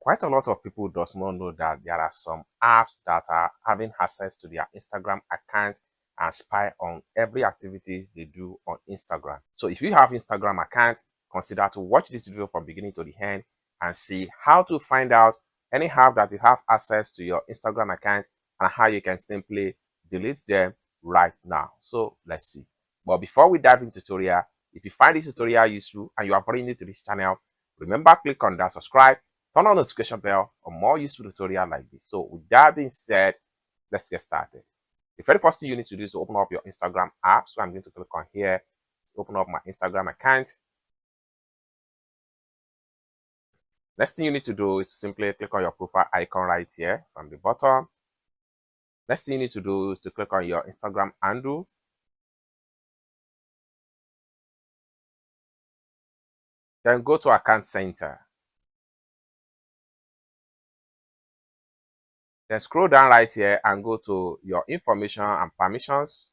Quite a lot of people does not know that there are some apps that are having access to their Instagram account and spy on every activities they do on Instagram. So if you have Instagram account, consider to watch this video from beginning to the end and see how to find out any app that you have access to your Instagram account and how you can simply delete them right now. So let's see. But before we dive into tutorial, if you find this tutorial useful and you are brand new to this channel, remember click on that subscribe, turn on the notification bell for more useful tutorial like this. So with that being said, let's get started. The very first thing you need to do is to open up your Instagram app. So I'm going to click on here, open up my Instagram account. Next thing you need to do is simply click on your profile icon right here from the bottom. Next thing you need to do is to click on your Instagram handle. Then go to Account Center. Then scroll down right here and go to your information and permissions.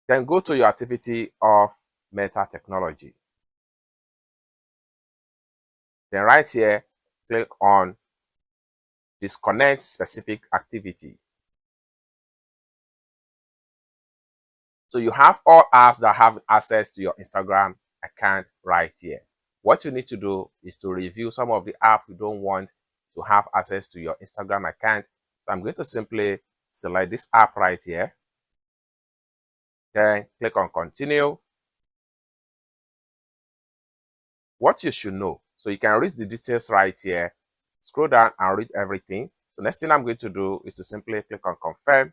Then go to your activity of meta technology. Then right here, click on disconnect specific activity. So you have all apps that have access to your Instagram account right here. What you need to do is to review some of the apps you don't want to have access to your Instagram account. So I'm going to simply select this app right here. Then click on continue. What you should know. So you can read the details right here. Scroll down and read everything. So next thing I'm going to do is to simply click on confirm.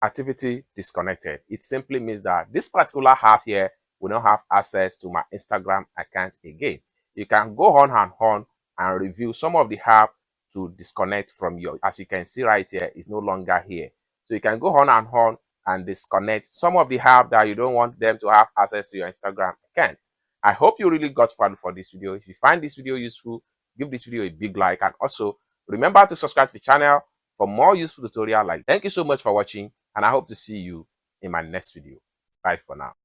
Activity disconnected. It simply means that this particular app here will not have access to my Instagram account again. You can go on and review some of the app to disconnect from your, as you can see right here, is no longer here. So you can go on and disconnect some of the app that you don't want them to have access to your Instagram account. I hope you really got fun for this video. If you find this video useful, give this video a big like, and also remember to subscribe to the channel for more useful tutorial like. Thank you so much for watching, and I hope to see you in my next video. Bye for now.